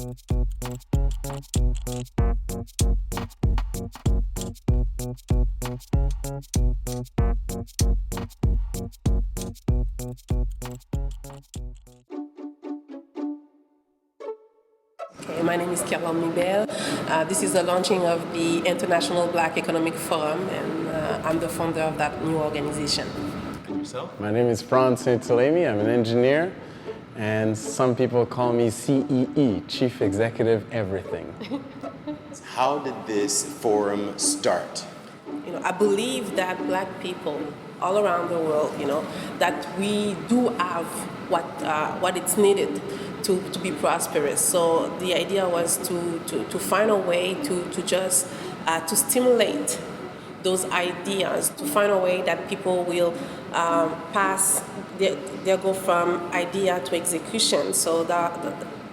Okay, my name is s1e05. This is the launching of the International Black Economic Forum, and I'm the founder of that new organization. And yourself? My name is s1e05. I'm an engineer, and some people call me CEE, Chief Executive Everything. How did this forum start? I believe that Black people all around the world, that we do have what it's needed to be prosperous. So the idea was to find a way to stimulate those ideas, to find a way that people will they'll go from idea to execution. So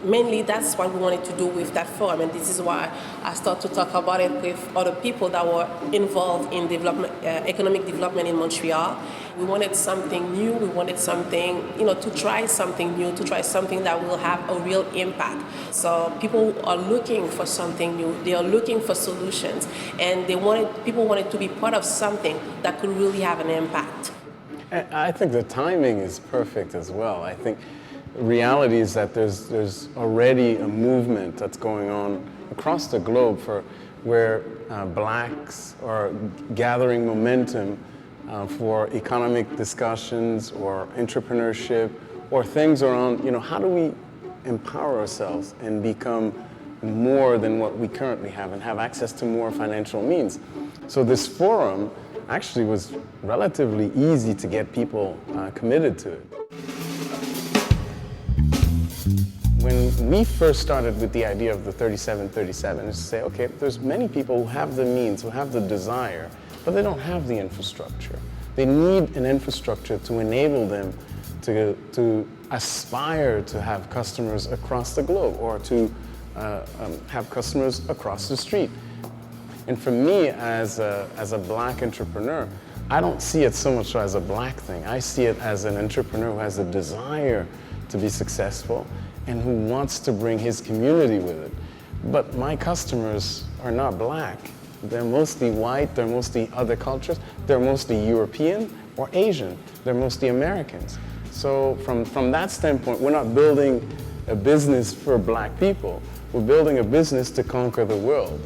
mainly that's what we wanted to do with that forum, and this is why I started to talk about it with other people that were involved in economic development in Montreal. We wanted something new, we wanted something, to try something new, to try something that will have a real impact. So people are looking for something new, they are looking for solutions, and people wanted to be part of something that could really have an impact. I think the timing is perfect as well. I think the reality is that there's already a movement that's going on across the globe where blacks are gathering momentum for economic discussions or entrepreneurship or things around, how do we empower ourselves and become more than what we currently have and have access to more financial means. So this forum actually was relatively easy to get people committed to it. When we first started with the idea of the 3737, is to say, okay, there's many people who have the means, who have the desire, but they don't have the infrastructure. They need an infrastructure to enable them to aspire to have customers across the globe or to have customers across the street. And for me, as a black entrepreneur, I don't see it so much as a black thing. I see it as an entrepreneur who has a desire to be successful and who wants to bring his community with it. But my customers are not black. They're mostly white, they're mostly other cultures, they're mostly European or Asian, they're mostly Americans. So from that standpoint, we're not building a business for black people, we're building a business to conquer the world.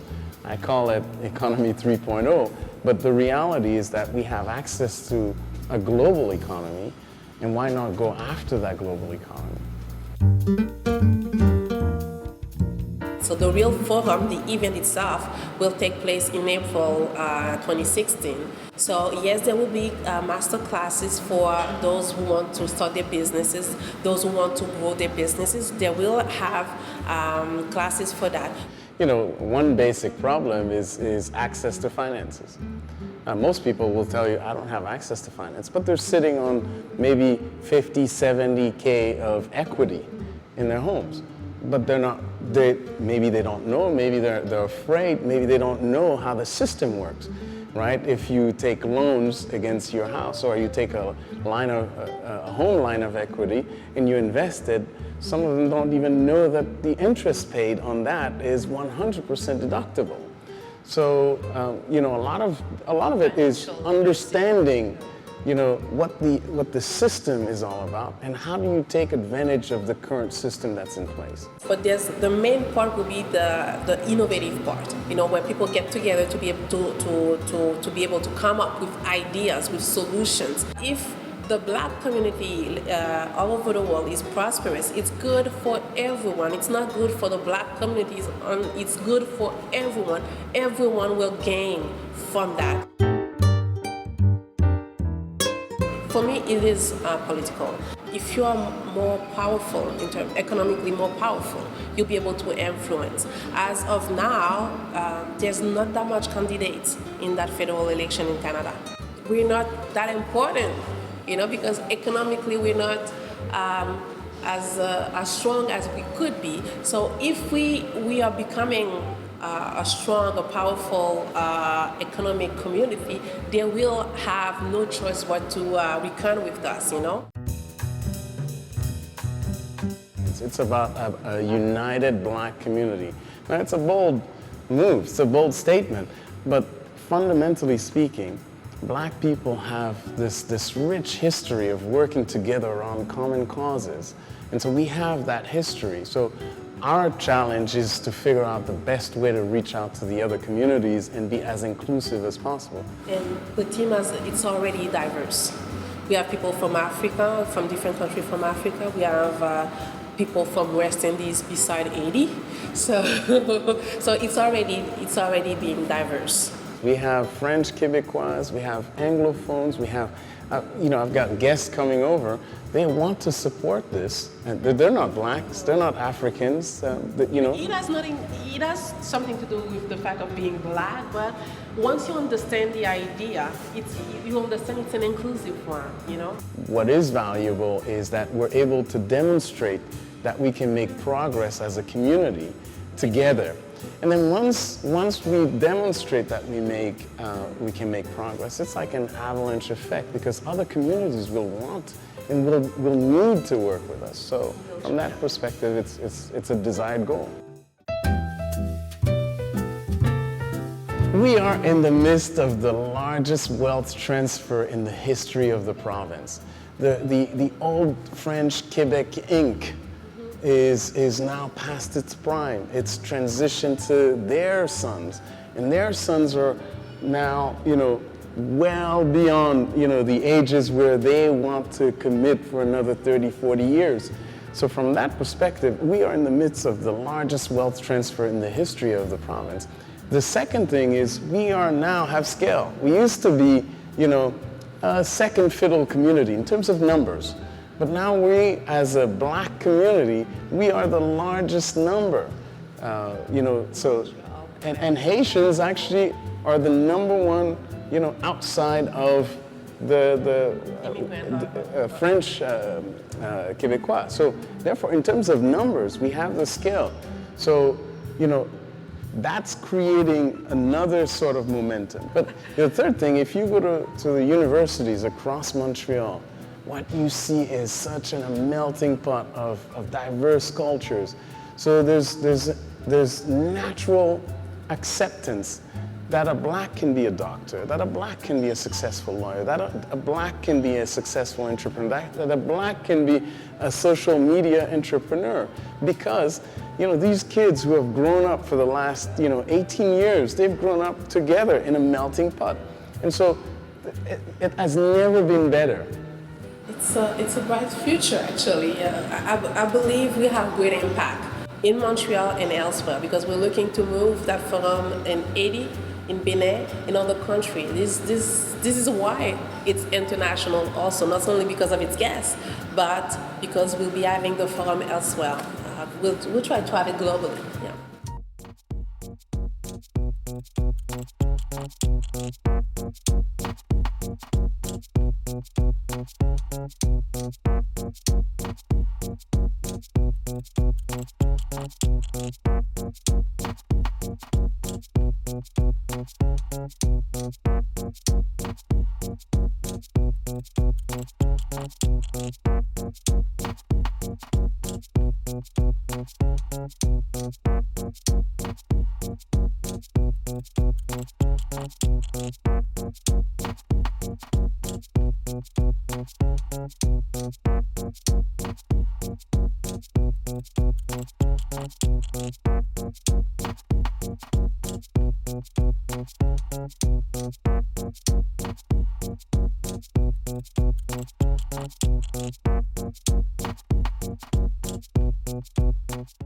I call it Economy 3.0, but the reality is that we have access to a global economy, and why not go after that global economy? So the real forum, the event itself, will take place in April 2016. So yes, there will be master classes for those who want to start their businesses, those who want to grow their businesses. They will have classes for that. One basic problem is access to finances. Most people will tell you, I don't have access to finance, but they're sitting on maybe 50, 70K of equity in their homes. But maybe they don't know, maybe they're afraid, maybe they don't know how the system works, right? If you take loans against your house or you take a home line of equity and you invest it, some of them don't even know that the interest paid on that is 100% deductible. So, a lot of it is understanding, what the system is all about and how do you take advantage of the current system that's in place. But the main part will be the innovative part, where people get together to be able to be able to come up with ideas, with solutions. If the black community all over the world is prosperous, it's good for everyone. It's not good for the black communities, it's good for everyone. Everyone will gain from that. For me, it is political. If you are more powerful, economically more powerful, you'll be able to influence. As of now, there's not that much candidates in that federal election in Canada. We're not that important, because economically we're not as strong as we could be. So if we are becoming a strong, a powerful economic community, they will have no choice but to reckon with us, province. It's about a united black community. Now, it's a bold move, it's a bold statement, but fundamentally speaking, black people have this rich history of working together around common causes. And so we have that history. So our challenge is to figure out the best way to reach out to the other communities and be as inclusive as possible. And the team, it's already diverse. We have people from Africa, from different countries from Africa. We have people from West Indies beside Haiti. So, so it's already being diverse. We have French Québécois, we have Anglophones, we have, I've got guests coming over. They want to support this. And they're not blacks, they're not Africans, It has something to do with the fact of being black, but once you understand the idea, you understand it's an inclusive one, What is valuable is that we're able to demonstrate that we can make progress as a community together. And then once we demonstrate that we can make progress, it's like an avalanche effect because other communities will want and will need to work with us. So from that perspective, it's a desired goal. We are in the midst of the largest wealth transfer in the history of the province. The old French Quebec Inc. is now past its prime. It's transitioned to their sons, and their sons are now, well beyond, the ages where they want to commit for another 30, 40 years. So from that perspective, we are in the midst of the largest wealth transfer in the history of the province. The second thing is we are now have scale. We used to be, a second fiddle community in terms of numbers. But now we, as a black community, we are the largest number. And Haitians actually are the number one, outside of the French Québécois. So therefore, in terms of numbers, we have the scale. So, that's creating another sort of momentum. But the third thing, if you go to the universities across Montreal, what you see is such a melting pot of diverse cultures. So there's natural acceptance that a black can be a doctor, that a black can be a successful lawyer, that a black can be a successful entrepreneur, that a black can be a social media entrepreneur. Because, these kids who have grown up for the last, 18 years, they've grown up together in a melting pot. And so it has never been better. It's a bright future, actually. I believe we have great impact in Montreal and elsewhere because we're looking to move that forum in Haiti, in Benin, in other countries. This is why it's international also, not only because of its guests, but because we'll be having the forum elsewhere. We'll try to have it globally.